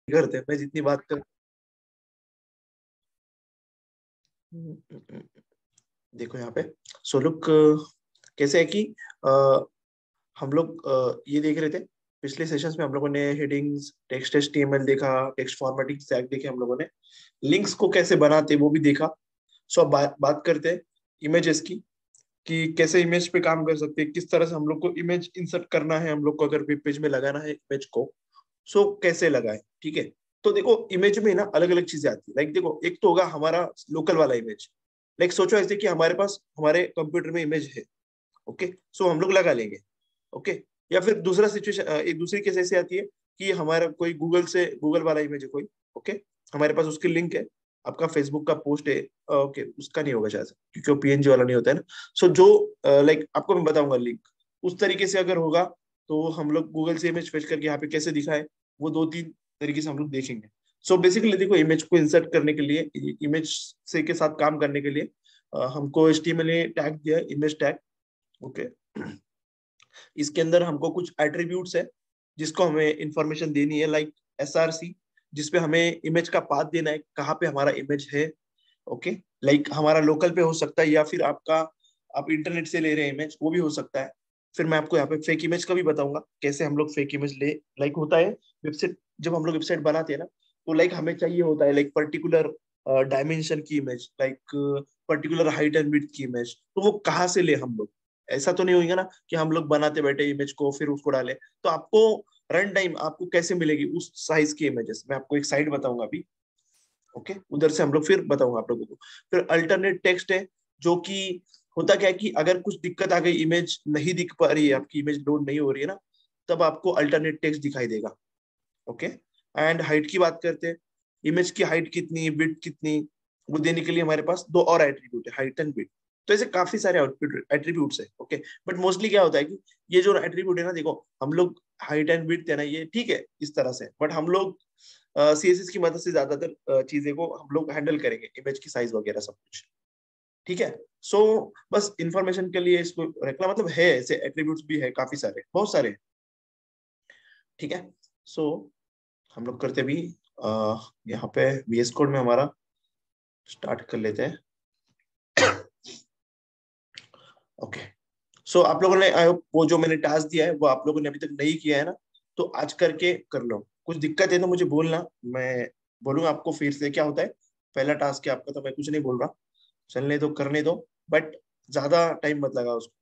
करते हैं, मैं जितनी बात कर, देखो यहाँ पे। सो लुक, कैसे है कि हम लोग ये देख रहे थे पिछले सेशंस में, हम लोगों ने हेडिंग्स, टेक्स्ट एचटीएमएल देखा, टेक्स्ट फॉर्मेटिंग स्टैक देखे हम लोगों ने, लिंक्स को कैसे बनाते वो भी देखा। सो अब बात करते हैं इमेजेस की, कि कैसे इमेज पे काम कर सकते हैं, किस तरह से हम लोग को इमेज इंसर्ट करना है, हम लोग को अगर वेब पेज में लगाना है इमेज को, सो कैसे लगाए, ठीक है। तो देखो इमेज में ना अलग अलग चीजें आती है, लाइक देखो एक तो होगा हमारा लोकल वाला इमेज, लाइक सोचो ऐसे कि हमारे पास हमारे कंप्यूटर में इमेज है, ओके, सो हम लोग लगा लेंगे, ओके। या फिर दूसरा सिचुएशन, एक दूसरी केस ऐसी आती है कि हमारा कोई गूगल से, गूगल वाला इमेज है कोई, ओके, हमारे पास उसकी लिंक है, आपका फेसबुक का पोस्ट है, ओके, उसका नहीं होगा शायद से, क्योंकि वो पीएनजी वाला नहीं होता है ना। सो जो लाइक आपको मैं बताऊंगा लिंक, उस तरीके से अगर होगा तो हम लोग गूगल से इमेज फेच करके यहाँ पे कैसे दिखाए, वो दो तीन तरीके से हम लोग देखेंगे। सो बेसिकली देखो, इमेज को इंसर्ट करने के लिए, इमेज से के साथ काम करने के लिए हमको एचटीएमएल ने टैग दिया है, इमेज टैग, ओके। इसके अंदर हमको कुछ एट्रीब्यूट्स है जिसको हमें इंफॉर्मेशन देनी है, लाइक एसआरसी, जिसपे हमें इमेज का पाथ देना है, कहाँ पे हमारा इमेज है, ओके। लाइक हमारा लोकल पे हो सकता है, या फिर आपका, आप इंटरनेट से ले रहे हैं इमेज, वो भी हो सकता है। फिर मैं आपको यहाँ पे फेक इमेज का भी बताऊंगा, कैसे हम लोग फेक इमेज ले, लाइक होता है वेबसाइट, जब हम लोग वेबसाइट बनाते हैं ना, तो लाइक हमें चाहिए होता है लाइक पर्टिकुलर डायमेंशन की image, like particular height and width की इमेज, तो वो कहाँ से ले हम लोग। ऐसा तो नहीं होगा ना कि हम लोग बनाते बैठे इमेज को फिर उसको डाले, तो आपको रन टाइम आपको कैसे मिलेगी उस साइज की इमेजेस, मैं आपको एक साइट बताऊंगा अभी, ओके, उधर से हम लोग फिर बताऊंगा आप लोगों को। फिर अल्टरनेट टेक्स्ट है, जो कि होता क्या है कि अगर कुछ दिक्कत आ गई, इमेज नहीं दिख पा रही है, आपकी इमेज लोड नहीं हो रही है ना, तब आपको अल्टरनेट टेक्स्ट दिखाई देगा, ओके। एंड हाइट की बात करते हैं, इमेज की हाइट कितनी, विड्थ कितनी, वो देने के लिए हमारे पास दो और एट्रीब्यूट है, हाइट एंड विड्थ। तो ऐसे काफी सारे आउटपुट एट्रीब्यूट्स है, ओके। बट मोस्टली क्या होता है कि ये जो एट्रीब्यूट है ना, देखो हम लोग हाइट एंड विड्थ है ना, ये ठीक है इस तरह से, बट हम लोग सीएसएस की मदद से ज्यादातर चीजें को हम लोग हैंडल करेंगे, इमेज की साइज वगैरह सब कुछ, ठीक है। सो बस इंफॉर्मेशन के लिए इसको रखना, मतलब है ऐसे एट्रीब्यूट्स भी है काफी सारे, बहुत सारे, ठीक है। सो हम लोग करते भी यहाँ पे VS कोड में हमारा स्टार्ट कर लेते हैं, ओके। सो आप लोगों ने वो जो मैंने टास्क दिया है वो आप लोगों ने अभी तक नहीं किया है ना, तो आज करके कर लो। कुछ दिक्कत है तो मुझे बोलना, मैं बोलूंगा आपको फिर से क्या होता है। पहला टास्क है आपका, तो मैं कुछ नहीं बोल रहा, चलने दो, करने दो, बट ज्यादा टाइम मत लगा उसको,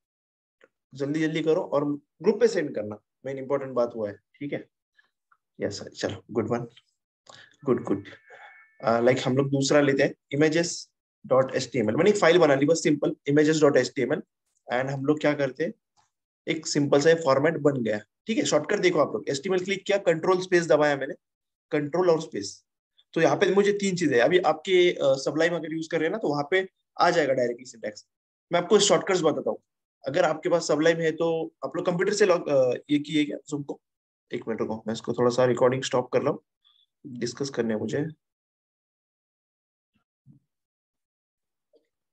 जल्दी जल्दी करो और ग्रुप पे सेंड करना, मेन इंपॉर्टेंट बात हुआ है, ठीक है। यस सर, चलो, good one, good good. Like हम लोग दूसरा लेते हैं, images dot H T M L, मैंने एक फाइल बना ली बस, simple images dot H T M L. And हम लोग क्या करते हैं, एक सिंपल सा फॉर्मेट बन गया, ठीक है। शॉर्टकट देखो आप लोग, एचटीएमएल क्लिक किया, कंट्रोल स्पेस दबाया मैंने, कंट्रोल और स्पेस। तो यहाँ पे मुझे तीन चीजें, अभी आपके सबलाइम अगर यूज कर रहे हैं ना, तो वहां पे आ जाएगा डायरेक्टली सिंटैक्स। मैं आपको शॉर्टकट्स बताता हूँ। अगर आपके पास सबलाइम है तो आप लोग कंप्यूटर से लॉग ये किए क्या Zoom को, एक मिनट रुको, मैं इसको थोड़ा सा रिकॉर्डिंग स्टॉप कर रहा हूँ, डिस्कस करने हैं मुझे।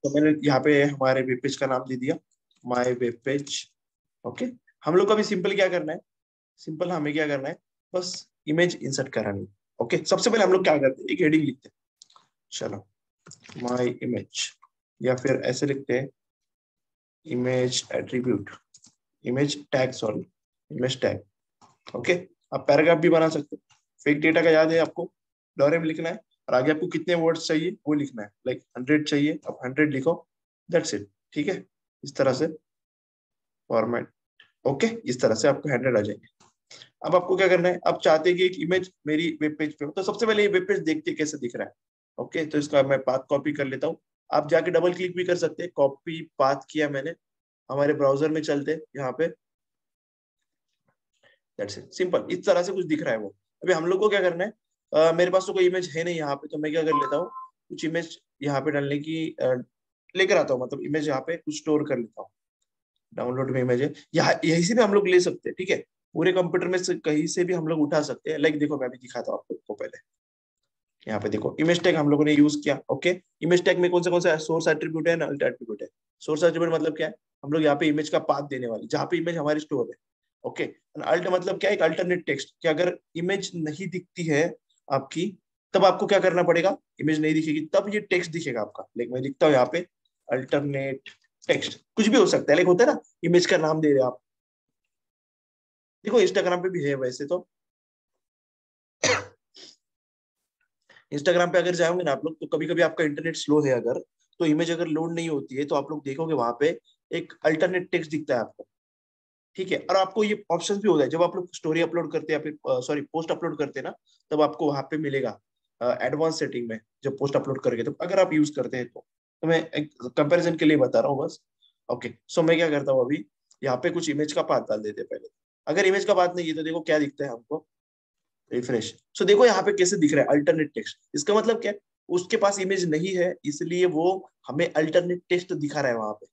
तो मैंने यहाँ पे हमारे वेब पेज का नाम दे दिया, माय वेब पेज, ओके। हम लोग का भी सिंपल क्या करना है, सिंपल हमें क्या करना है, बस इमेज इंसर्ट करानी है, ओके। सबसे पहले हम लोग क्या करते हैं, एक हेडिंग लिखते हैं, चलो, माय इमेज, या फिर ऐसे लिखते हैं, image attribute, image tag, sorry, image tag, okay. आप पैराग्राफ भी बना सकते हैं, फेक डेटा का याद है आपको, डॉरे में लिखना है, और आगे आपको कितने वर्ड्स चाहिए वो लिखना है, लाइक 100 चाहिए, आप 100 लिखो, दैट्स इट, ठीक है। इस तरह से फॉर्मेट, ओके, इस तरह से आपको 100 आ जाएंगे। अब आपको क्या करना है, आप चाहते हैं कि एक इमेज मेरी वेब पेज पे हो, तो सबसे पहले ये वेब पेज देखते हैं कैसे दिख रहा है, ओके। तो इसका मैं पाथ कॉपी कर लेता हूँ, आप जाके डबल क्लिक भी कर सकते हैं, कॉपी पाथ किया मैंने, हमारे ब्राउजर में चलते हैं यहाँ पे, दैट्स इट, सिंपल, इस तरह से कुछ दिख रहा है वो। अभी हम लोग को क्या करना है, मेरे पास तो कोई इमेज है नहीं यहाँ पे, तो मैं क्या कर लेता हूँ, कुछ इमेज यहाँ पे डालने की लेकर आता हूँ, मतलब इमेज यहाँ पे कुछ स्टोर कर लेता हूँ, डाउनलोड में इमेज है, यहाँ यहीं से भी हम लोग ले सकते हैं, ठीक है। पूरे कंप्यूटर में से कहीं से भी हम लोग उठा सकते हैं, लाइक देखो मैं भी दिखाता हूँ आपको पहले, यहाँ पे देखो इमेज टैग हम लोगों ने यूज किया, ओके। इमेज टैग में कौन सा सोर्स एट्रीब्यूट है ना अल्ट एट्रीब्यूट है। सोर्स एट्रीब्यूट मतलब क्या है, हम लोग यहाँ पे इमेज का पाथ देने वाले, जहाँ पे इमेज हमारी स्टोर है, ओके। अल्ट मतलब क्या है, एक अल्टरनेट टेक्स्ट, कि अगर इमेज नहीं दिखती है आपकी, तब आपको क्या करना पड़ेगा, इमेज नहीं दिखेगी तब ये टेक्स्ट दिखेगा आपका। लाइक मैं लिखता हूँ यहाँ पे अल्टरनेट टेक्स्ट, कुछ भी हो सकता है, लाइक होता है ना इमेज का नाम दे रहे आप। देखो इंस्टाग्राम पे भी है वैसे तो, इंस्टाग्राम पे अगर जाओगे ना आप लोग तो कभी कभी आपका इंटरनेट स्लो है अगर, तो इमेज अगर लोड नहीं होती है तो आप लोग देखोगे वहां पे एक अल्टरनेट टेक्स्ट दिखता है आपको। ठीक है, और आपको ये ऑप्शन भी होता है जब आप लोग स्टोरी अपलोड करते हैं या फिर सॉरी पोस्ट अपलोड करते हैं ना, तब आपको वहां पे मिलेगा एडवांस सेटिंग में, जब पोस्ट अपलोड करेंगे तो अगर आप यूज करते हैं तो मैं एक कंपैरिजन के लिए बता रहा हूँ बस। ओके, सो मैं क्या करता हूँ अभी, यहाँ पे कुछ इमेज का पाथ डाल देते हैं पहले। अगर इमेज का पाथ नहीं है तो देखो क्या दिखता है हमको, रिफ्रेश। सो देखो यहाँ पे कैसे दिख रहा है अल्टरनेट टेक्स्ट, इसका मतलब क्या है, उसके पास इमेज नहीं है इसलिए वो हमें अल्टरनेट टेक्स्ट दिखा रहा है वहां पे।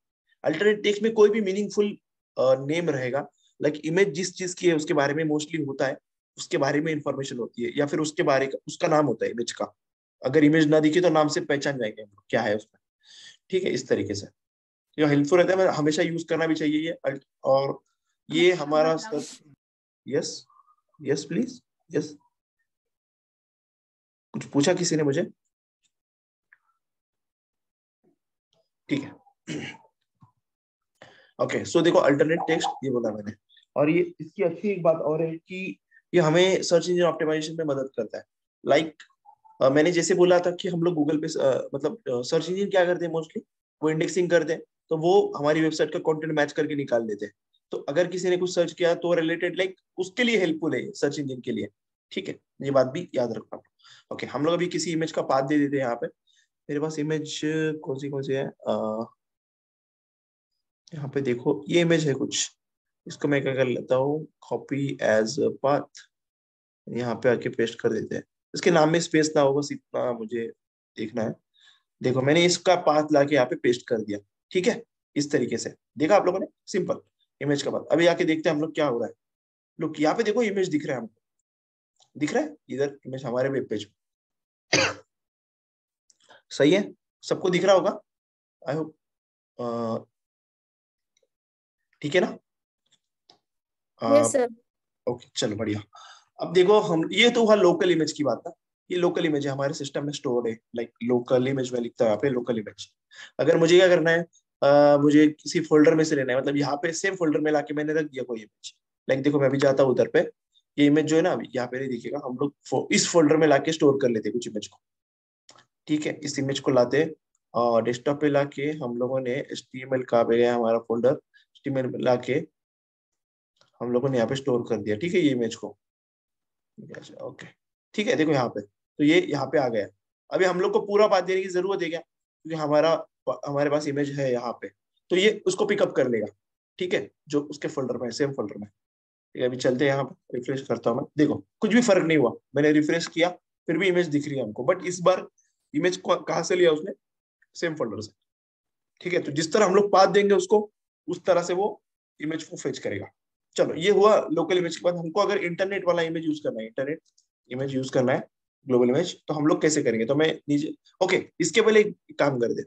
अल्टरनेट टेक्स्ट में कोई भी मीनिंगफुल नेम रहेगा, लाइक इमेज जिस चीज की है उसके बारे में मोस्टली होता है, उसके बारे में इंफॉर्मेशन होती है या फिर उसके बारे का उसका नाम होता है इमेज का। अगर इमेज ना दिखे तो नाम से पहचान जाएंगे हम लोग क्या है उसमें। ठीक है, इस तरीके से ये हेल्पफुल रहता है, मैं हमेशा यूज करना भी चाहिए ये और ये हमारा sir. Yes, yes please, yes, कुछ पूछा किसी ने मुझे? ठीक है। ओके, सो देखो अल्टरनेट टेक्स्ट ये बोला मैंने, और ये इसकी अच्छी एक बात और है कि ये हमें सर्च इंजन ऑप्टिमाइजेशन में मदद करता है। लाइक मैंने जैसे बोला था कि हम लोग गूगल पे मतलब सर्च इंजन क्या करते हैं मोस्टली, वो इंडेक्सिंग करते हैं, तो वो हमारी वेबसाइट का कंटेंट मैच करके निकाल देते हैं। तो अगर किसी ने कुछ सर्च किया तो रिलेटेड लाइक उसके लिए हेल्पफुल है सर्च इंजन के लिए। ठीक है, ये बात भी याद रखना। ओके, हम लोग अभी किसी इमेज का पाथ दे देते हैं यहाँ पे। मेरे पास इमेज कौन सी है, यहाँ पे देखो ये इमेज है कुछ, इसको मैं क्या कर लेता हूँ, कॉपी एज पाथ, यहाँ पे आके पेस्ट कर देते हैं। इसके नाम में स्पेस ना हो, बस इतना मुझे देखना है। देखो मैंने इसका पाथ लाके यहाँ पे पेस्ट कर दिया। ठीक है, इस तरीके से देखा आप लोगों ने, सिंपल इमेज का पाथ। अभी आके देखते हैं हम लोग क्या हो रहा है। लोग यहाँ पे देखो इमेज दिख रहा है हमको, दिख रहा है इधर इमेज हमारे वेब पेज में। सही है, सबको दिख रहा होगा आई होप। ठीक है ना? Yes sir. ओके चलो बढ़िया। अब देखो हम, ये तो हुआ लोकल इमेज की बात ना, ये लोकल इमेज है हमारे सिस्टम में स्टोर्ड है, लाइक लोकल इमेज में लिखता है यहाँ पे लोकल इमेज। अगर मुझे क्या करना है, मुझे किसी फोल्डर में से लेना है, मतलब यहाँ पे सेम फोल्डर में लाके मैंने रख दिया कोई इमेज। लाइक देखो मैं अभी जाता हूँ उधर पे, ये इमेज जो है ना अभी यहाँ पे नहीं दिखेगा, हम लोग इस फोल्डर में लाके स्टोर कर लेते हैं कुछ इमेज को। ठीक है, इस इमेज को लाते और डेस्कटॉप पे लाके हम लोगों ने HTML का पे गया हमारा फोल्डर, HTML में लाके हम लोगों ने यहाँ पे स्टोर कर दिया। ठीक है, ये इमेज को, ओके ठीक है, देखो यहाँ पे तो ये यहाँ पे आ गया। अभी हम लोग को पूरा पाथ देने की जरूरत है क्या, क्योंकि हमारे पास इमेज है यहाँ पे, तो ये उसको पिकअप कर लेगा। ठीक है, जो उसके फोल्डर में सेम फोल्डर में। ठीक है, अभी चलते हैं यहाँ पे, रिफ्रेश करता हूँ मैं, देखो कुछ भी फर्क नहीं हुआ, मैंने रिफ्रेश किया फिर भी इमेज दिख रही है हमको, बट इस बार इमेज को कहाँ से लिया उसने, सेम फोल्डर से। ठीक है, तो जिस तरह हम लोग पाथ देंगे उसको, उस तरह से वो इमेज को फेच करेगा। चलो ये हुआ लोकल इमेज के बाद। हमको अगर इंटरनेट वाला इमेज यूज करना है, इंटरनेट इमेज यूज करना है, ग्लोबल इमेज, तो हम लोग कैसे करेंगे, तो मैं नीचे, ओके इसके पहले एक काम कर दे।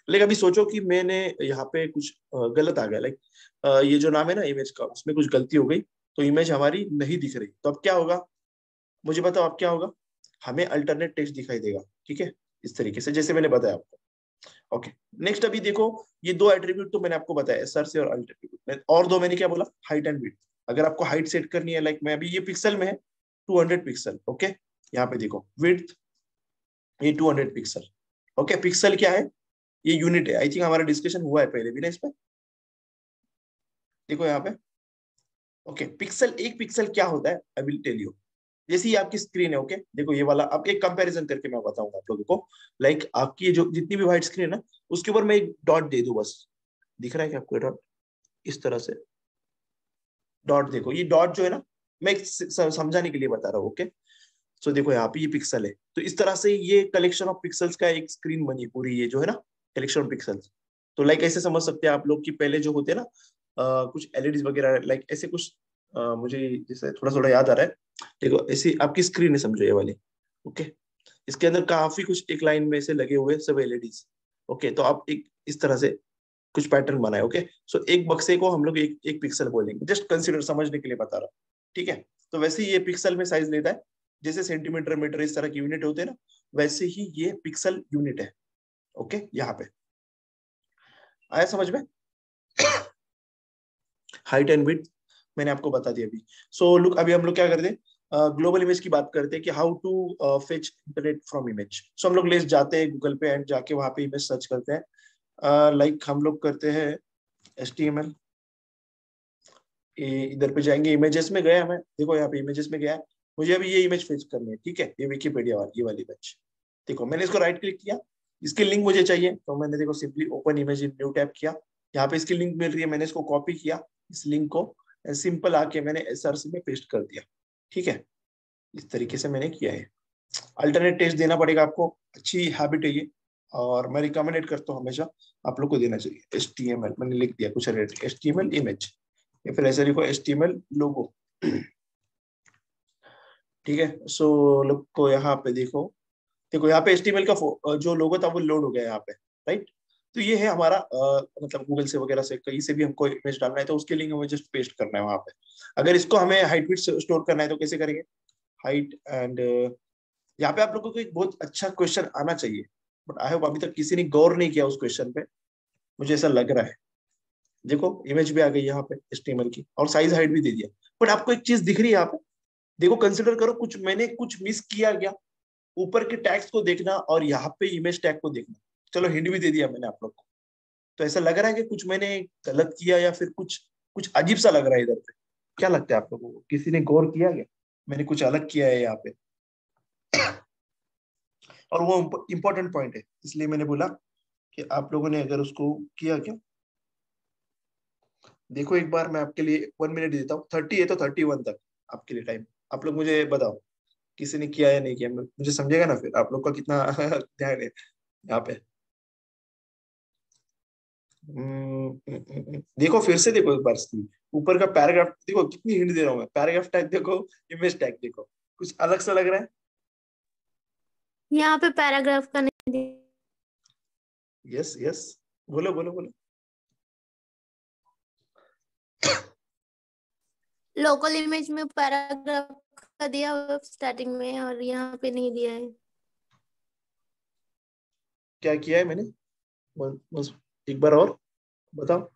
लेकिन अभी सोचो कि मैंने यहाँ पे कुछ गलत आ गया, लाइक ये जो नाम है ना इमेज का, उसमें कुछ गलती हो गई, तो इमेज हमारी नहीं दिख रही, तो अब क्या होगा, मुझे बताओ अब क्या होगा, हमें अल्टरनेट टेक्स्ट दिखाई देगा। ठीक है, इस तरीके से जैसे मैंने बताया आपको। ओके, नेक्स्ट अभी देखो, ये दो एट्रीब्यूट तो मैंने आपको बताया, SRC और अल्ट एट्रीब्यूट, और दो मैंने क्या बोला, हाइट एंड विड्थ। अगर आपको हाइट सेट करनी है, लाइक मैं अभी ये पिक्सल में है 200 पिक्सल, ओके, यहाँ पे देखो विड्थ ये 200 पिक्सल। ओके, पिक्सल क्या है, ये यूनिट है, आई थिंक हमारा डिस्कशन हुआ है पहले भी ना इस पे। देखो यहाँ पे, ओके पिक्सल, एक पिक्सल क्या होता है आई विल टेल यू। जैसे ही आपकी स्क्रीन है, ओके देखो ये वाला, अब एक कंपैरिजन करके मैं बताऊंगा आप लोगों को। लाइक आपकी ये जो जितनी भी व्हाइट स्क्रीन है ना, उसके ऊपर मैं एक डॉट दे दूं बस, दिख रहा है क्या आपको डॉट, इस तरह से डॉट देखो, ये डॉट जो है ना, मैं समझाने के लिए बता रहा हूँ। ओके, सो देखो यहाँ पे ये पिक्सल है, तो इस तरह से ये कलेक्शन ऑफ पिक्सल्स का एक स्क्रीन बनी पूरी, ये जो है ना कलेक्शन ऑफ पिक्सल्स। तो लाइक ऐसे समझ सकते हैं आप लोग कि पहले जो होते हैं ना कुछ एलईडी वगैरह, लाइक ऐसे कुछ मुझे जैसे थोड़ा थोड़ा याद आ रहा है। देखो ऐसी आपकी स्क्रीन है समझो ये वाली, ओके, इसके अंदर काफी कुछ एक लाइन में से लगे हुए सब एलईडीज। ओके, तो आप एक इस तरह से कुछ पैटर्न बनाए। ओके, सो एक बक्से को हम लोग एक एक पिक्सल बोलेंगे, जस्ट कंसिडर समझने के लिए बता रहा हूँ। ठीक है, तो वैसे ही ये पिक्सल में साइज लेता है, जैसे सेंटीमीटर, मीटर इस तरह के यूनिट होते हैं ना, वैसे ही ये पिक्सल यूनिट है। ओके, यहाँ पे आया समझ में? हाइट एंड विड्थ मैंने आपको बता दिया अभी। सो लुक, अभी हम लोग क्या करते हैं, ग्लोबल इमेज की बात करते हैं कि how to fetch internet from image. So हम लोग लेस जाते हैं गूगल पे एंड जाके वहां पे इमेज सर्च करते हैं। लाइक हम लोग करते हैं HTML, इधर पे जाएंगे, इमेजेस में गया मैं, देखो यहाँ पे इमेजेस में गया, मुझे अभी ये इमेज फेच करनी है, ठीक है, ये विकीपीडिया वाली, ये वाली इमेज। देखो मैंने इसको राइट क्लिक किया, इसकी लिंक मुझे चाहिए, तो मैंने देखो simply open image in new tab किया, यहाँ पे इसकी लिंक मिल रही है, मैंने इसको कॉपी किया, इस लिंक को सिंपल आके मैंने SRC में पेस्ट कर दिया, ठीक है। इस तरीके से मैंने किया है। अल्टरनेट टेस्ट देना पड़ेगा आपको, अच्छी हैबिट है ये, और मैं रिकमेंडेड करता हूँ हमेशा आप लोग को देना चाहिए। HTML मैंने लिख दिया कुछ HTML इमेज, या फिर ऐसे लिखो HTML लोगो, ठीक है। सो लोग को यहाँ पे देखो, देखो यहाँ पे HTML का जो लोगो था वो लोड हो गया यहाँ पे, राइट। तो ये है हमारा मतलब गूगल से वगैरह से कहीं से भी हमको इमेज डालना है तो उसके लिंक हमें जस्ट पेस्ट करना है वहां पे। अगर इसको हमें हाइट विड्थ स्टोर करना है तो कैसे करेंगे, हाइट एंड यहाँ पे आप लोगों को एक बहुत अच्छा क्वेश्चन आना चाहिए, बट आई होप अभी तक किसी ने गौर नहीं किया उस क्वेश्चन पे, मुझे ऐसा लग रहा है। देखो इमेज भी आ गई यहाँ पे HTML की, और साइज हाइट भी दे दिया, बट आपको एक चीज दिख रही है यहाँ पे, देखो कंसिडर करो, कुछ मैंने कुछ मिस किया गया, ऊपर के टैग्स को देखना और यहाँ पे इमेज टैग को देखना। चलो हिंट भी दे दिया मैंने आप लोग को, तो ऐसा लग रहा है कि कुछ मैंने गलत किया या फिर कुछ कुछ अजीब सा लग रहा है इधर पे। क्या लगता है आप लोगों को, किसी ने गौर किया क्या, मैंने कुछ अलग किया है यहाँ पे? और वो इम्पोर्टेंट पॉइंट है, इसलिए मैंने बोला कि आप लोगों ने अगर उसको किया क्या, देखो एक बार मैं आपके लिए 1 मिनट देता हूँ, 30 है तो 31 तक आपके लिए टाइम, आप लोग मुझे बताओ किसी ने किया या नहीं किया, मुझे समझेगा ना फिर आप लोग का कितना ध्यान है यहाँ पे। देखो फिर से देखो एक बार इसकी ऊपर का पैराग्राफ देखो, कितनी हिंट दे रहा हूँ मैं, पैराग्राफ टैग देखो, इमेज टैग देखो, कुछ अलग सा लग रहा है। यहाँ पे पैराग्राफ का नहीं दिया। यस यस, बोलो बोलो बोलो। लोकल इमेज में पैराग्राफ का दिया हुआ स्टार्टिंग में, और यहाँ पे नहीं दिया है। क्या किया है मैंने, बस एक बार और बताओ।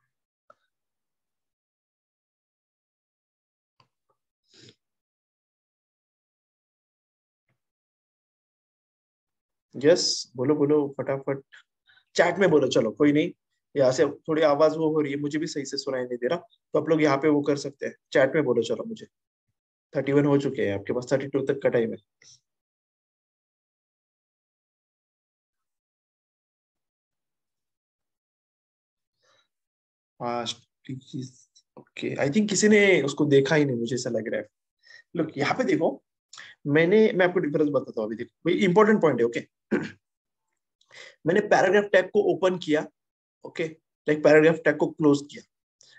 यस, बोलो बोलो फटाफट, चैट में बोलो, चलो कोई नहीं, यहाँ से थोड़ी आवाज वो हो रही है, मुझे भी सही से सुनाई नहीं दे रहा, तो आप लोग यहाँ पे वो कर सकते हैं, चैट में बोलो, चलो मुझे 31 हो चुके हैं, आपके पास 32 तक का टाइम है। हाँ, ओके, आई थिंक किसी ने उसको देखा ही नहीं, मुझे ऐसा लग रहा है। लोग यहाँ पे देखो, मैं आपको डिफरेंस बताता हूँ अभी, देखो भाई इंपॉर्टेंट पॉइंट है, ओके। मैंने पैराग्राफ टैग को ओपन किया, ओके, लाइक पैराग्राफ टैग को क्लोज किया,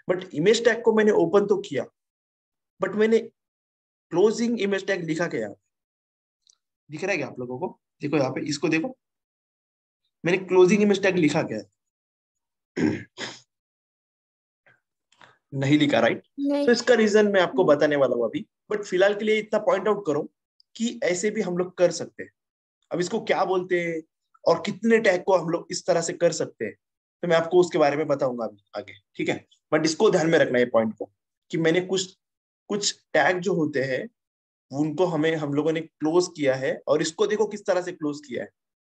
बट इमेज टैग को मैंने ओपन तो किया, बट मैंने क्लोजिंग इमेज टैग लिखा क्या, दिख रहा है क्या आप लोगों को? देखो यहाँ पे, इसको देखो, मैंने क्लोजिंग इमेज टैग लिखा क्या है? नहीं लिखा, राइट। नहीं। तो इसका रीजन मैं आपको बताने वाला हूँ अभी, बट फिलहाल के लिए इतना पॉइंट आउट करो कि ऐसे भी हम लोग कर सकते हैं। अब इसको क्या बोलते हैं और कितने टैग को हम लोग इस तरह से कर सकते हैं, तो मैं आपको उसके बारे में बताऊंगा अभी आगे, ठीक है। बट इसको ध्यान में रखना है पॉइंट को, कि मैंने कुछ कुछ टैग जो होते हैं उनको हम लोगों ने क्लोज किया है, और इसको देखो किस तरह से क्लोज किया है,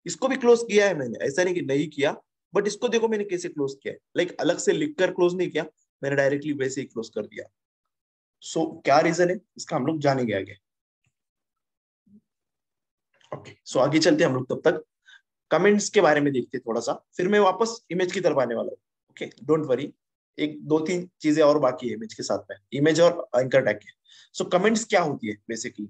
इसको भी क्लोज किया है मैंने, ऐसा नहीं कि नहीं किया, बट इसको देखो मैंने कैसे क्लोज किया है, लाइक अलग से लिखकर क्लोज नहीं किया, मैंने डायरेक्टली वैसे ही क्लोज कर दिया। सो क्या रीजन है इसका हम लोग जानेंगे आगे। ओके, सो आगे चलते हैं हम लोग, तब तक कमेंट्स के बारे में देखते हैं थोड़ा सा, फिर मैं वापस इमेज की तरफ आने वाला हूँ। ओके, डोंट वरी, एक दो तीन चीजें और बाकी है इमेज के साथ में, इमेज और एंकर टैग के। सो कमेंट्स क्या होती है बेसिकली,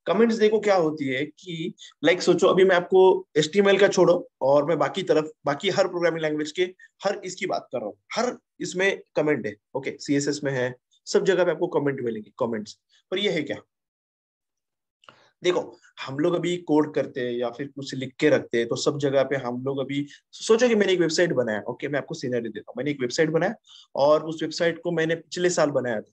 कमेंट्स देखो क्या होती है कि लाइक सोचो, अभी मैं आपको HTML का छोड़ो और मैं बाकी तरफ, बाकी हर प्रोग्रामिंग लैंग्वेज के हर इसकी बात कर रहा हूँ, हर इसमें कमेंट है, ओके, CSS में है, सब जगह पे आपको कमेंट मिलेंगे, कमेंट्स। पर ये है क्या, देखो हम लोग अभी कोड करते हैं या फिर कुछ लिख के रखते हैं, तो सब जगह पे हम लोग अभी सोचो कि मैंने एक वेबसाइट बनाया, ओके, मैं आपको सिनेरियो देता हूँ, मैंने एक वेबसाइट बनाया और उस वेबसाइट को मैंने पिछले साल बनाया था,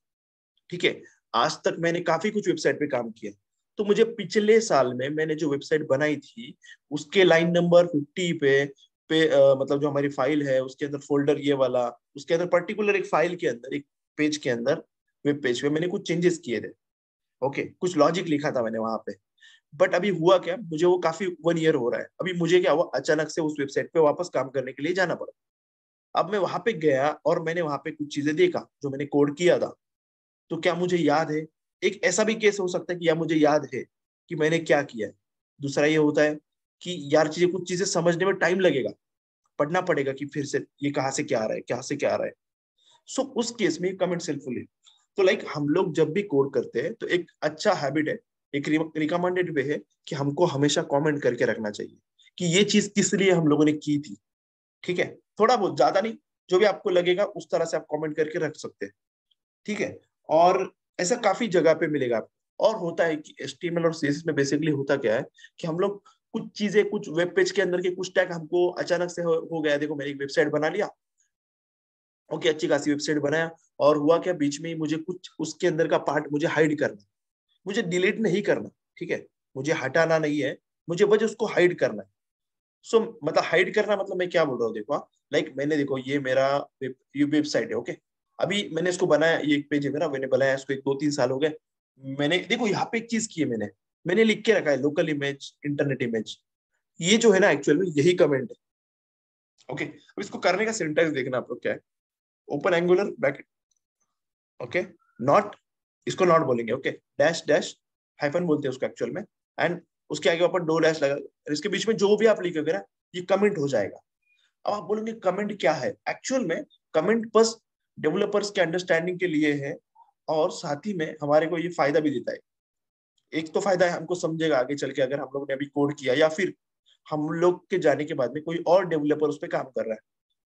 ठीक है। आज तक मैंने काफी कुछ वेबसाइट पे काम किया, तो मुझे पिछले साल में मैंने जो वेबसाइट बनाई थी उसके लाइन नंबर 50 पे मतलब जो हमारी फाइल है उसके अंदर फोल्डर ये वाला, उसके अंदर पर्टिकुलर एक फाइल के अंदर, एक पेज के अंदर, वेब पेज पे मैंने कुछ चेंजेस किए थे। ओके, कुछ लॉजिक लिखा था मैंने वहां पे। बट अभी हुआ क्या, मुझे वो काफी 1 ईयर हो रहा है, अभी मुझे क्या हुआ, अचानक से उस वेबसाइट पे वापस काम करने के लिए जाना पड़ा। अब मैं वहां पे गया और मैंने वहां पे कुछ चीजें देखा जो मैंने कोड किया था। तो क्या मुझे याद है, एक ऐसा भी केस हो सकता है कि यार मुझे याद है कि मैंने क्या किया है। दूसरा ये होता है कि यार चीजें, कुछ चीजें समझने में टाइम लगेगा, पढ़ना पड़ेगा कि फिर से ये कहाँ से क्या आ रहा है, कहाँ से क्या आ रहा है। सो उस केस में कमेंट हेल्पफुल है। तो लाइक हम लोग जब भी कोड करते हैं तो एक अच्छा हैबिट है, एक रिकमेंडेड वे है कि हमको हमेशा कमेंट करके रखना चाहिए कि ये चीज किस लिए हम लोगों ने की थी। ठीक है, थोड़ा बहुत, ज्यादा नहीं, जो भी आपको लगेगा उस तरह से आप कमेंट करके रख सकते हैं। ठीक है, और ऐसा काफी जगह पे मिलेगा आपको। और होता है कि HTML और CSS में बेसिकली होता क्या है कि हम लोग कुछ चीजें, कुछ वेब पेज के अंदर के कुछ टैग हमको अचानक से हो गया, देखो मैंने एक वेबसाइट बना लिया, ओके, अच्छी खासी वेबसाइट बनाया, और हुआ क्या, बीच में ही मुझे कुछ उसके अंदर का पार्ट मुझे हाइड करना, मुझे डिलीट नहीं करना। ठीक है, मुझे हटाना नहीं है, मुझे बस उसको हाइड करना है। सो मतलब हाइड करना मतलब मैं क्या बोल रहा हूँ, देखो, लाइक मैंने, देखो ये मेरा ये वेबसाइट है, ओके, अभी मैंने इसको बनाया, ये एक पेज है मेरा, मैंने बनाया इसको 1 2 3 साल हो गए। मैंने देखो यहाँ पे एक चीज की है, मैंने लिख के रखा है लोकल इमेज, इंटरनेट इमेज। ये जो है ना एक्चुअल में यही कमेंट है। ओके, अब इसको करने का सिंटैक्स देखना आप लोग क्या है, open angular bracket, okay, not, इसको नॉट बोलेंगे, ओके, डैश डैश, हाइफन बोलते हैं उसको एक्चुअल में, एंड उसके आगे ऊपर 2 डैश लगा, इसके बीच में जो भी आप लिखोगे ना ये कमेंट हो जाएगा। अब आप बोलेंगे कमेंट क्या है, एक्चुअल में कमेंट बस डेवलपर्स के अंडरस्टैंडिंग के लिए है, और साथ ही में हमारे को ये फायदा भी देता है। एक तो फायदा है, हमको समझेगा आगे चल के, अगर हम लोग ने अभी कोड किया या फिर हम लोग के जाने के बाद में कोई और डेवलपर उस पर काम कर रहा है,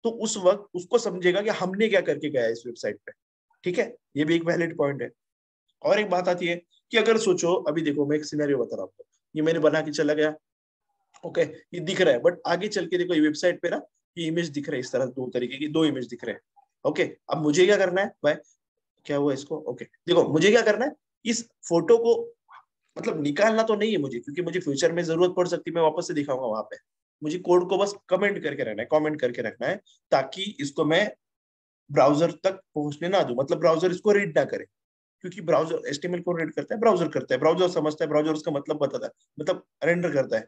तो उस वक्त उसको समझेगा कि हमने क्या करके गया है इस वेबसाइट पे। ठीक है, ये भी एक वैलिड पॉइंट है। और एक बात आती है कि अगर सोचो, अभी देखो मैं एक सिनेरियो बता रहा हूँ आपको, ये मैंने बना के चला गया, ओके, ये दिख रहा है, बट आगे चल के देखो ये वेबसाइट पे ना, ये इमेज दिख रहा है, इस तरह 2 तरीके की 2 इमेज दिख रहे हैं। ओके, अब मुझे क्या करना है भाई, क्या हुआ इसको, ओके, देखो मुझे क्या करना है, इस फोटो को मतलब निकालना तो नहीं है मुझे, क्योंकि मुझे फ्यूचर में जरूरत पड़ सकती है, मैं वापस से दिखाऊंगा वहां पे। मुझे कोड को बस कमेंट करके रखना है, कमेंट करके रखना है, ताकि इसको मैं ब्राउजर तक पहुंचने ना दूं, मतलब ब्राउजर इसको रीड ना करे। क्योंकि ब्राउजर HTML को रीड करता है, ब्राउजर करता है, ब्राउजर समझता है, ब्राउजर उसका मतलब बताता है, मतलब रेंडर करता है।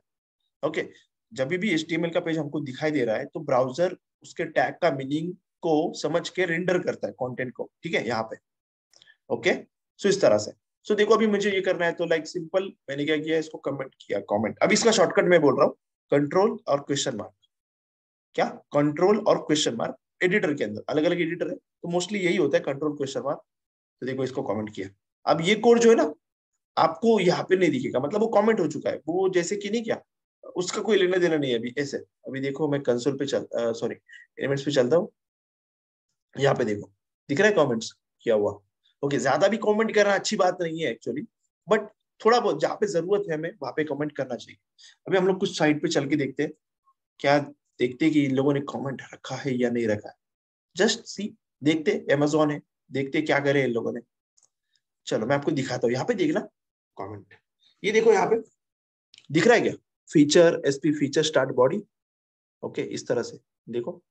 ओके, जब भी HTML का पेज हमको दिखाई दे रहा है तो ब्राउजर उसके टैग का मीनिंग को समझ के रेंडर करता है कंटेंट को। ठीक है, यहाँ पे, ओके, सो इस तरह से। सो देखो अभी मुझे ये करना है, तो लाइक सिंपल मैंने क्या किया, इसको कमेंट किया, कमेंट। अब इसका शॉर्टकट मैं बोल रहा हूँ, कंट्रोल और क्वेश्चन मार्क। क्या, कंट्रोल और क्वेश्चन मार्क, एडिटर के अंदर अलग अलग एडिटर है, तो मोस्टली यही होता है, कंट्रोल क्वेश्चन मार्क। तो देखो इसको कमेंट किया। अब ये कोड जो है ना, आपको यहाँ पे नहीं दिखेगा, मतलब वो कमेंट हो चुका है, वो जैसे कि नहीं क्या, उसका कोई लेना देना नहीं है अभी ऐसे। अभी देखो मैं कंसोल पे चल, सॉरी, एलिमेंट्स पे चलता हूँ, यहाँ पे देखो दिख रहा है कमेंट्स किया हुआ। ओके, ज्यादा भी कमेंट करना अच्छी बात नहीं है एक्चुअली, बट थोड़ा बहुत जहाँ पे जरूरत है हमें वहां पे कमेंट करना चाहिए। अभी हम लोग कुछ साइट पे चल के देखते हैं, क्या देखते हैं कि इन लोगों ने कमेंट रखा है या नहीं रखा है। जस्ट सी, देखते, अमेजोन है, देखते क्या करे इन लोगों ने। चलो मैं आपको दिखाता हूँ, यहाँ पे देखना कमेंट, ये देखो यहाँ पे दिख रहा है क्या, feature SP feature start body. Okay, इस तरह से देखो,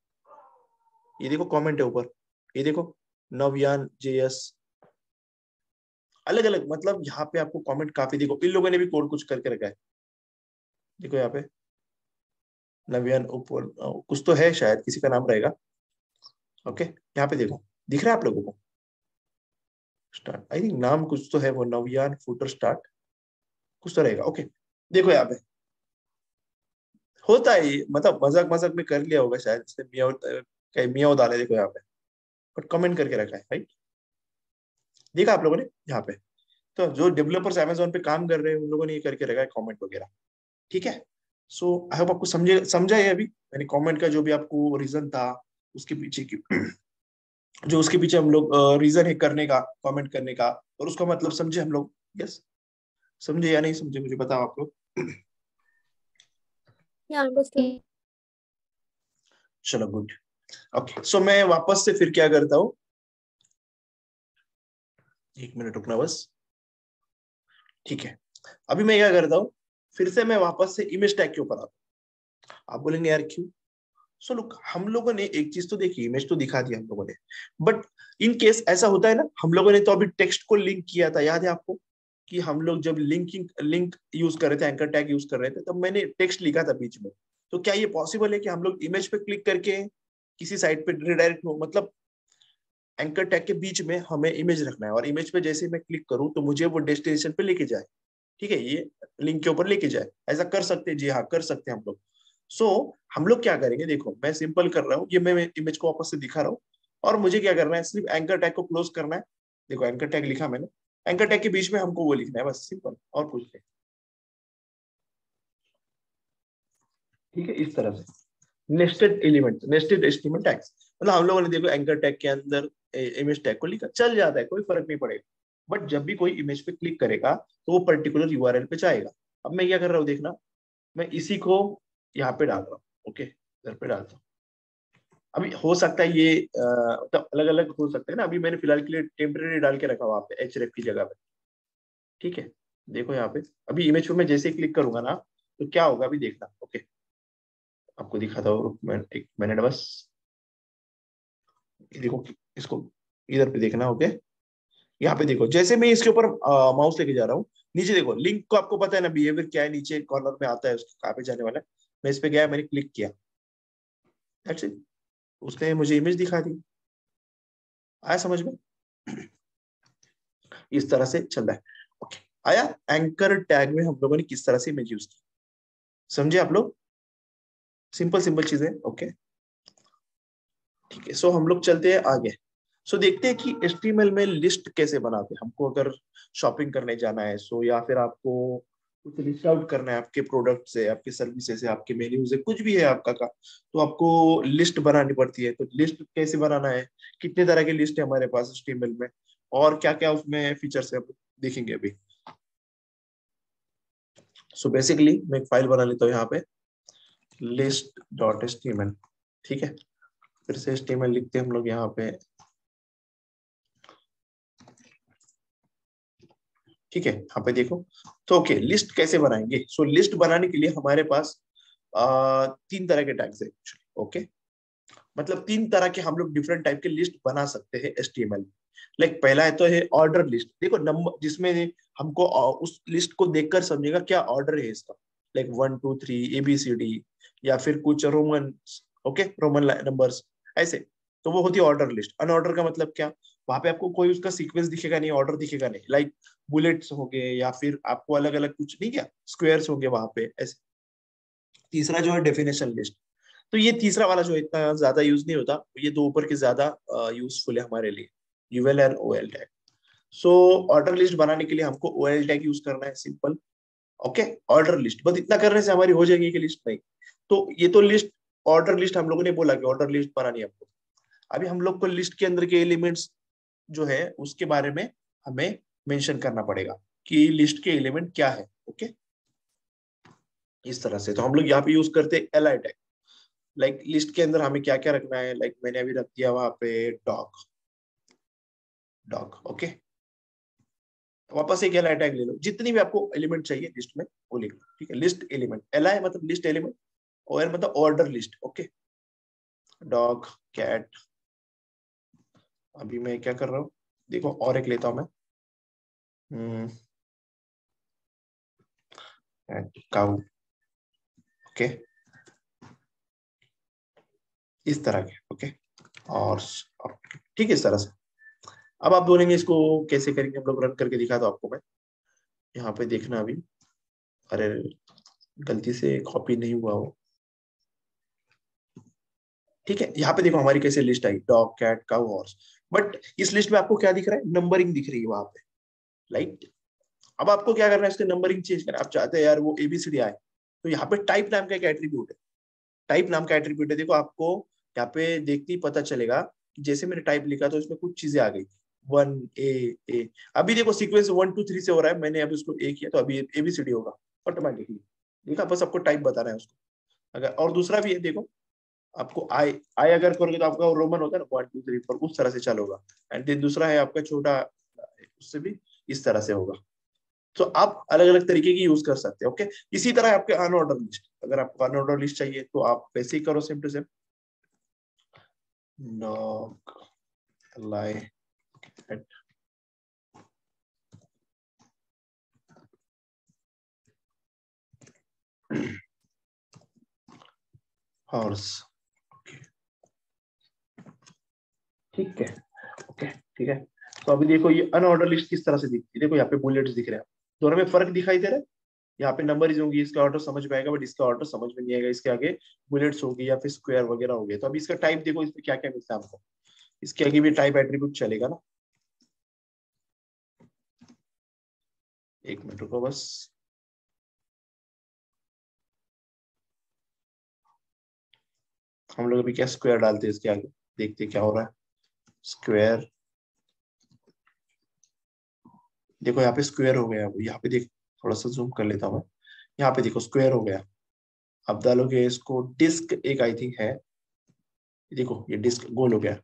ये देखो कमेंट है ऊपर, ये देखो नवयान JS, अलग अलग, मतलब यहाँ पे आपको कमेंट काफी, देखो इन लोगों ने भी कोड कुछ करके रखा है। देखो यहाँ पे नवयान ऊपर कुछ तो है, शायद किसी का नाम रहेगा। ओके, यहाँ पे देखो दिख रहा है आप लोगों को, स्टार्ट, आई थिंक नाम कुछ तो है, वो नवयान फुटर स्टार्ट कुछ तो रहेगा। ओके, देखो यहाँ पे होता है ये, मतलब मजाक मजाक में कर लिया होगा शायद इसने, मियाओ कहीं मियाओ डाले, देखो यहाँ पे, बट कमेंट करके रखा है, राइट, देखा आप लोगों ने यहाँ पे। तो जो डेवलपर्स अमेजोन पे काम कर रहे हैं उन लोगों ने ये करके रखा है कमेंट वगैरह। ठीक है, सो आई होप आपको समझा है अभी मैंने कमेंट का जो भी आपको रीजन था, उसके पीछे की जो उसके पीछे हम लोग रीजन है करने का, कमेंट करने का, और उसका मतलब समझे हम लोग। यस, समझे या नहीं समझे मुझे बताओ आप लोग। Yeah, understood. चलो गुड। ओके, सो मैं वापस से फिर क्या करता हूँ, 1 मिनट रुकना बस। ठीक है, अभी मैं क्या करता हूँ, फिर से मैं वापस से इमेज टैग के ऊपर आता हूँ। आप बोलेंगे यार क्यों? सो लुक, हम लोगों ने एक चीज तो देखी, इमेज तो दिखा दिया हम लोगों ने, बट इन केस ऐसा होता है ना, हम लोगों ने तो अभी टेक्स्ट को लिंक किया था, याद है आपको कि हम लोग जब लिंक यूज कर रहे थे, एंकर टैग यूज कर रहे थे, तब मैंने टेक्स्ट लिखा था बीच में। तो क्या ये पॉसिबल है कि हम लोग इमेज पे क्लिक करके किसी साइट पे रिडायरेक्ट हो? मतलब एंकर टैग के बीच में हमें इमेज रखना है, और इमेज पे जैसे मैं क्लिक करूं तो मुझे वो डेस्टिनेशन पे लेके जाए, ठीक है, ये लिंक के ऊपर लेके जाए। ऐसा कर सकते हैं? जी हाँ, कर सकते हैं हम लोग। सो हम लोग क्या करेंगे, देखो मैं सिंपल कर रहा हूँ, ये मैं इमेज को वापस से दिखा रहा हूँ, और मुझे क्या करना है, सिर्फ एंकर टैग को क्लोज करना है। देखो एंकर टैग लिखा मैंने, एंकर टैग के बीच में हमको वो लिखना है, बस सिंपल, और कुछ नहीं। ठीक है, इस तरह से nested element, nested estimate tags, मतलब हम लोगों ने देखो एंकर टैग के अंदर इमेज टैग को लिखा, चल जाता है, कोई फर्क नहीं पड़ेगा। बट जब भी कोई इमेज पे क्लिक करेगा तो वो पर्टिकुलर यूआरएल पे जाएगा। अब मैं क्या कर रहा हूँ देखना, मैं इसी को यहाँ पे डाल रहा हूँ, ओके, इधर पे डालता हूँ। अभी हो सकता है ये मतलब अलग अलग हो सकता है ना, अभी मैंने फिलहाल के लिए टेम्परेरी डाल के रखा वहां पे एचरेफ की जगह पे। ठीक है, देखो यहाँ पे अभी इमेज पे मैं जैसे क्लिक करूंगा ना, तो क्या होगा अभी देखना, ओके, आपको दिखाता हूँ मैं, एक मिनट बस। ये देखो, इसको इधर पे देखना, ओके, यहाँ पे देखो, जैसे मैं इसके ऊपर माउस लेके जा रहा हूँ, नीचे देखो लिंक को, आपको पता है ना बिहेवियर क्या है, नीचे कॉर्नर में आता है उसके कहाँ पे जाने वाला है। मैं इस पे गया, मैंने क्लिक किया, दैट्स इट, उसने मुझे इमेज दिखा दी। आया समझ में? इस तरह से चल रहा है, ओके। आया, एंकर टैग में हम लोगों ने किस तरह से इमेज यूज की, समझे आप लोग? सिंपल सिंपल चीजें, ओके, ठीक है। सो हम लोग चलते हैं आगे। सो देखते हैं कि HTML में लिस्ट कैसे बनाते हैं। हमको अगर शॉपिंग करने जाना है, सो या फिर आपको कुछ लिस्ट आउट करना है आपके प्रोडक्ट से, आपके सर्विसेज से, आपके मेन्यू से, कुछ भी है आपका का, तो आपको लिस्ट बनानी पड़ती है। तो लिस्ट कैसे बनाना है, कितने तरह की लिस्ट है हमारे पास HTML में, और क्या क्या उसमें फीचर्स है, देखेंगे अभी। सो बेसिकली मैं एक फाइल बना लेता हूँ यहाँ पे, list.html, ठीक है। फिर से HTML लिखते हैं हम लोग यहाँ पे, ठीक है। यहाँ पे देखो, तो ओके, लिस्ट कैसे बनाएंगे? सो लिस्ट बनाने के लिए हमारे पास तीन तरह के टैग्स है, ओके, मतलब तीन तरह के हम लोग डिफरेंट टाइप के लिस्ट बना सकते हैं HTML में। लाइक पहला है तो है ऑर्डर लिस्ट, देखो नंबर, जिसमें हमको उस लिस्ट को देखकर समझेगा क्या ऑर्डर है इसका, लाइक 1 2 3 ABCD, या फिर कुछ रोमन, ओके, रोमन नंबर्स, ऐसे। तो वो होती है ऑर्डर लिस्ट। अनऑर्डर का मतलब क्या, वहां पे आपको कोई उसका सीक्वेंस दिखेगा नहीं, ऑर्डर दिखेगा नहीं, लाइक बुलेट्स हो गए, या फिर आपको अलग अलग कुछ नहीं, क्या स्क्वायर्स होंगे वहां पे, ऐसे। तीसरा जो है डेफिनेशन लिस्ट, तो ये तीसरा वाला जो इतना ज्यादा यूज नहीं होता, ये दो ऊपर के ज्यादा यूजफुल है हमारे लिए, UL and OL tag. So order list बनाने के लिए हमको ओएल टैग यूज करना है, सिंपल, ओके। ऑर्डर लिस्ट बस इतना करने से हमारी हो जाएगी कि लिस्ट नहीं। तो ये तो लिस्ट, ऑर्डर लिस्ट हम लोगों ने बोला कि ऑर्डर लिस्ट बनानी है हमको। अभी हम लोग को लिस्ट के अंदर के एलिमेंट्स जो है उसके बारे में हमें मेंशन करना पड़ेगा कि लिस्ट के एलिमेंट क्या है, ओके, इस तरह से। तो हम लोग यहाँ पे यूज करते हैं L I tag, like list के अंदर हमें क्या क्या रखना है, लाइक मैंने अभी रख दिया वहां पे डॉग, डॉग, ओके। वापस एक एल आई टैग ले लो, जितनी भी आपको एलिमेंट चाहिए लिस्ट में वो लिख लो, ठीक है। लिस्ट एलिमेंट, एल आई मतलब लिस्ट एलिमेंट, और मतलब order list, okay, dog, cat. अभी मैं क्या कर रहा हूँ, देखो और एक लेता हूँ मैं, कैट, काउ, ओके, इस तरह के, ओके, और ठीक है, इस तरह से। अब आप बोलेंगे इसको कैसे करेंगे, हम लोग रन करके दिखा दो आपको मैं, यहाँ पे देखना अभी, अरे गलती से कॉपी नहीं हुआ हो, ठीक है। यहाँ पे देखो हमारी कैसे लिस्ट आई, dog, cat, cow, horse. But इस लिस्ट में आपको क्या दिख रहा है, नंबरिंग दिख रही है वहां पे, राइट। अब आपको क्या करना है, इसके नंबरिंग चेंज करना, आप चाहते हैं यार वो ABCD आए, तो यहाँ पे टाइप नाम का एक एट्रीब्यूट है, टाइप नाम का एट्रीब्यूट है, देखो आपको यहाँ पे देखते ही पता चलेगा कि जैसे मैंने टाइप लिखा तो इसमें कुछ चीजें आ गई, 1 A। अभी देखो सीक्वेंस 1 2 3 से हो रहा है, मैंने अभी उसको A किया तो अभी ABCD होगा ऑटोमेटिकली, देखा, बस आपको टाइप बताना है उसको। अगर और दूसरा भी है, देखो आपको आई आई अगर करोगे तो आपका रोमन होता है ना 1 2 3 4, उस तरह से चालू होगा। एंड देन दूसरा है आपका छोटा, उससे भी इस तरह से होगा, तो आप अलग अलग तरीके की यूज कर सकते हैं। ओके, इसी तरह आपके अनऑर्डर लिस्ट, अगर आपको अनऑर्डर लिस्ट चाहिए तो आप वैसे ही करो, same to same dog lie at horse। ठीक है, ओके ठीक है। तो अभी देखो ये अनऑर्डर लिस्ट किस तरह से दिखती है, देखो यहाँ पे बुलेट्स दिख रहे हैं, दोनों में फर्क दिखाई दे रहा है। यहाँ पे नंबर होंगी, इसका ऑर्डर समझ में आएगा, बट इसका ऑर्डर समझ में नहीं आएगा, इसके आगे बुलेट्स होगी या फिर स्क्वायर वगैरह हो गए। तो अभी इसका टाइप देखो, इसमें क्या क्या मिलता है आपको, इसके आगे भी टाइप एट्रीब्यूट चलेगा ना। एक मिनट रुको बस, हम लोग अभी क्या स्क्वायर डालते हैं इसके आगे, देखते हैं क्या हो रहा है। स्क्वायर, देखो यहाँ पे स्क्वायर हो गया, यहाँ पे देख, थोड़ा सा जूम कर लेता हूँ मैं, यहाँ पे देखो स्क्वायर हो गया। अब डालोगे इसको डिस्क, एक आई थिंक है, देखो ये डिस्क गोल हो गया।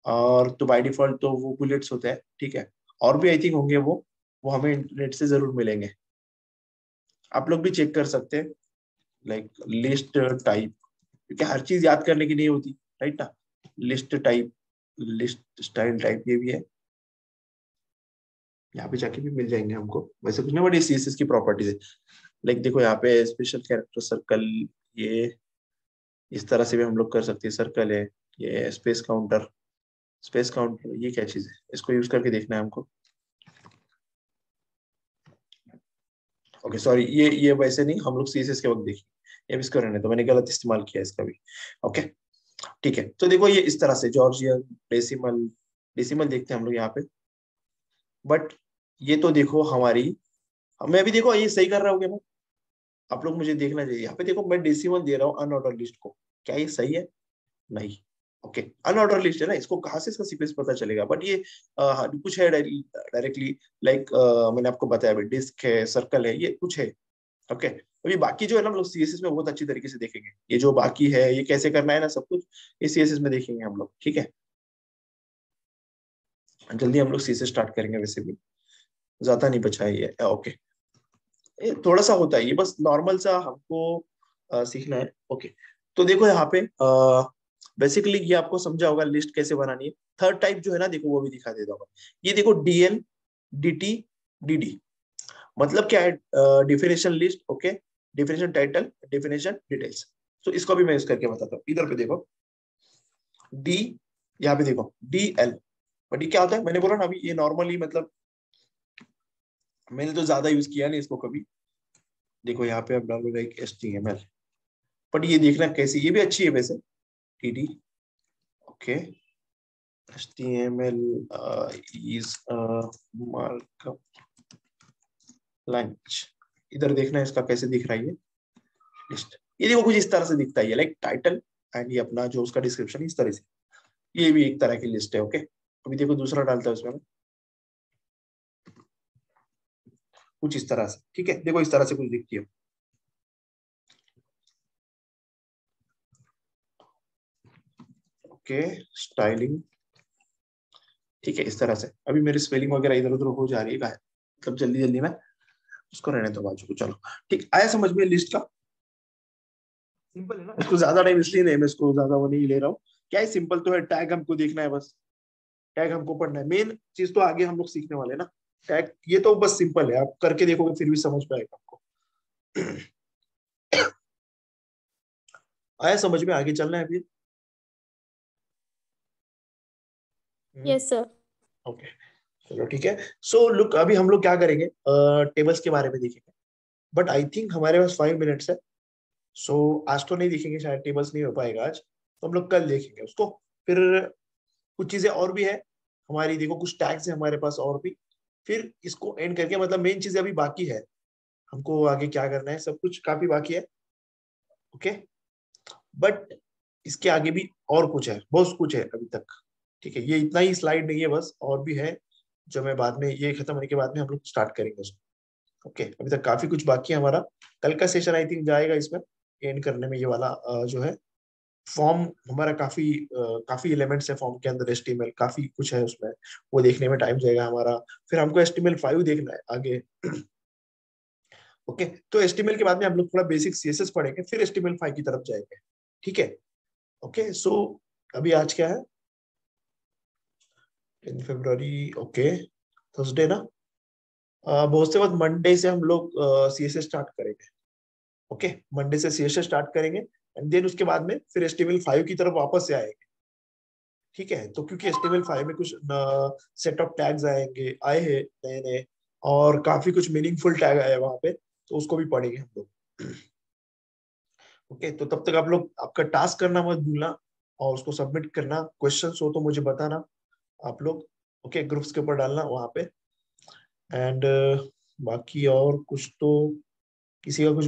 और तो बाय डिफॉल्ट तो वो बुलेट्स होते हैं, ठीक है। और भी आई थिंक होंगे वो हमें इंटरनेट से जरूर मिलेंगे, आप लोग भी चेक कर सकते हैं। लाइक लिस्ट टाइप, क्योंकि हर चीज याद करने की नहीं होती, राइट ना। List type, list style type, ये भी है, यहाँ पे जाके भी मिल जाएंगे हमको। वैसे कुछ नहीं, बट ये सीएसएस की प्रॉपर्टीज है। लाइक देखो यहाँ पे स्पेशल कैरेक्टर सर्कल, ये इस तरह से भी हम लोग कर सकते हैं। सर्कल है, ये स्पेस काउंटर, स्पेस काउंटर ये क्या चीज है, इसको यूज करके देखना है हमको। ओके सॉरी, ये वैसे नहीं, हम लोग सीएसएस के वक्त देखिए, ये इसको रहने तो मैंने गलत इस्तेमाल किया इसका भी। ओके ठीक है, तो देखो ये इस तरह से जॉर्जियन डेसिमल, डेसिमल देखते हैं हम लोग यहाँ पे। बट ये तो देखो हमारी, मैं भी देखो ये सही कर रहा हूँ क्या मैं, आप लोग मुझे देखना चाहिए। यहाँ पे देखो मैं डेसिमल दे रहा हूँ अनऑर्डर लिस्ट को, क्या ये सही है? नहीं। ओके, अनऑर्डर लिस्ट है ना, इसको कहाँ से इसका सीक्वेंस पता चलेगा? बट ये कुछ है डायरेक्टली, लाइक मैंने आपको बताया, डिस्क है, सर्कल है, ये कुछ है। ओके, अभी बाकी जो है ना, हम लोग सीएसएस में बहुत अच्छी तरीके से देखेंगे, ये जो बाकी है ये कैसे करना है ना, सब कुछ ये सीएसएस में देखेंगे हम लोग, ठीक है। जल्दी हम लोग सीएसएस स्टार्ट करेंगे, वैसे भी ज्यादा नहीं बचा है ये। ओके, ये थोड़ा सा होता है, ये बस नॉर्मल सा हमको सीखना है। ओके, तो देखो यहाँ पे बेसिकली ये आपको समझा होगा लिस्ट कैसे बनानी है। थर्ड टाइप जो है ना, देखो वो भी दिखा देता हूँ। ये देखो डीएल, डीटी, डीडी, मतलब क्या है? Definition list, okay, definition title, definition details. तो इसको भी मैं यूज करके बताता हूँ। इधर पे देखो डी, यहाँ पे देखो डी एल, बट ये क्या होता है, मैंने बोला ना अभी, ये नॉर्मली मतलब मैंने तो ज्यादा यूज किया नहीं इसको कभी। देखो यहाँ पे आप डालोगे एक HTML, बट ये देखना कैसी, ये भी अच्छी है वैसे, TD, okay. HTML is a markup language। इधर देखना इसका कैसे दिख रहा है ये लिस्ट, ये देखो कुछ इस तरह से दिखता है, लाइक टाइटल एंड ये अपना जो उसका डिस्क्रिप्शन इस तरह से, ये भी एक तरह की लिस्ट है। ओके, अभी देखो दूसरा डालता है उसमें कुछ इस तरह से, ठीक है, देखो इस तरह से कुछ दिखती है। ओके, स्टाइलिंग, ठीक है, इस तरह से। अभी मेरी स्पेलिंग वगैरह इधर उधर हो जा रही है, मतलब जल्दी जल्दी में उसको रहने दो बाजू को। चलो ठीक, आया समझ में लिस्ट का? सिंपल है ना, इसको ज्यादा टाइम इसलिए नहीं, मैं इसको ज्यादा वो नहीं ले रहा हूँ। क्या है, सिंपल तो है, टैग हमको देखना है बस, टैग हमको पढ़ना है, मेन चीज तो आगे हम लोग सीखने वाले हैं ना। टैग ये तो बस सिंपल है, आप करके देखोगे फिर भी समझ पाएगा आपको। आया समझ में, आगे चलना है फिर। Yes sir. ओके चलो ठीक है। सो लुक, अभी हम लोग क्या करेंगे, टेबल्स के बारे में देखेंगे, बट आई थिंक हमारे पास 5 मिनट्स है। सो आज तो नहीं देखेंगे, शायद टेबल्स नहीं हो पाएगा आज, तो हम लोग कल देखेंगे उसको। फिर कुछ चीजें और भी है हमारी, देखो कुछ टैग्स है हमारे पास और भी। फिर इसको एंड करके, मतलब मेन चीजें अभी बाकी है, हमको आगे क्या करना है, सब कुछ काफी बाकी है। ओके, बट इसके आगे भी और कुछ है, बहुत कुछ है अभी तक, ठीक है। ये इतना ही स्लाइड नहीं है बस, और भी है जो मैं बाद में, ये खत्म होने के बाद में हम लोग स्टार्ट करेंगे उसको। ओके, अभी तक काफी कुछ बाकी है हमारा। कल का सेशन आई थिंक जाएगा इसमें एंड करने में, ये वाला जो है फॉर्म हमारा, काफी एलिमेंट्स है फॉर्म के अंदर, HTML काफी कुछ है उसमें, वो देखने में टाइम जाएगा हमारा। फिर हमको HTML5 देखना है आगे। ओके, तो HTML के बाद में हम लोग थोड़ा बेसिक CSS पढ़ेंगे, फिर HTML5 की तरफ जाएंगे, ठीक है। ओके, सो अभी आज क्या है, 10 फरवरी, ओके, थर्सडे ना। बहुत से बाद मंडे से हम लोग CSS स्टार्ट करेंगे। ओके, मंडे से CSS स्टार्ट करेंगे, एंड देन उसके बाद में फिर HTML5 की तरफ वापस से आएंगे, ठीक है। तो क्योंकि HTML5 में कुछ सेट ऑफ टैग्स आए हैं नए नए, और काफी कुछ मीनिंगफुल टैग आए वहां पे, तो उसको भी पढ़ेंगे हम लोग। ओके, तो तब तक आप लोग आपका टास्क करना मत भूलना, और उसको सबमिट करना। क्वेश्चंस हो तो मुझे बताना आप लोग, ओके, ग्रुप्स के ऊपर डालना वहां पे। एंड बाकी और कुछ तो, किसी का कुछ